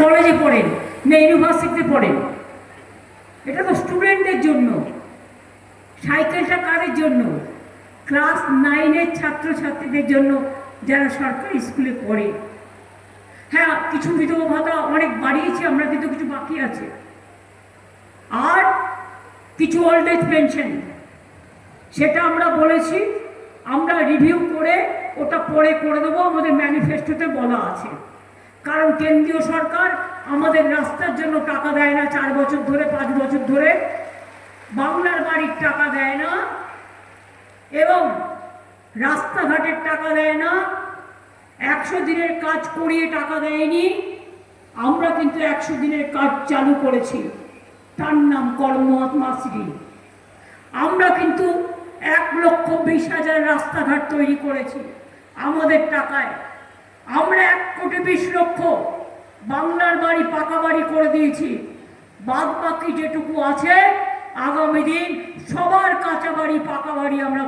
কলেজে পড়েন না ইউনিভার্সিটিতে পড়েন, এটা তো স্টুডেন্টদের জন্য। সাইকেলটা কাদের জন্য? ক্লাস 9-এর ছাত্রছাত্রীদের জন্য যারা সরকারি স্কুলে পড়ে। হ্যাঁ, কিছু বিধবা ভাতা অনেক বাড়িয়েছে আমরা, কিন্তু কিছু বাকি আছে। আর কিছু ওল্ড এজ পেনশন, সেটা আমরা বলেছি আমরা রিভিউ করে ওটা পরে করে দেবো, আমাদের ম্যানিফেস্টোতে বলা আছে। কারণ কেন্দ্রীয় সরকার আমাদের রাস্তার জন্য টাকা দেয় না 4 বছর ধরে, 5 বছর ধরে বাংলার বাড়ির টাকা দেয় না, এবং রাস্তাঘাটের টাকা দেয় না, 100 দিনের কাজ করিয়ে টাকা দেয়নি। আমরা কিন্তু 100 দিনের কাজ চালু করেছি, তার নাম কর্মশ্রী। আমরা কিন্তু 1,20,000 রাস্তাঘাট তৈরি করেছি আমাদের টাকায়। আমরা 1,20,00,000 বাংলার বাড়ি পাকা বাড়ি করে দিয়েছি। বাদ বাকি যেটুকু আছে আগামী দিন সবার কাঁচা বাড়ি পাকা বাড়ি আমরা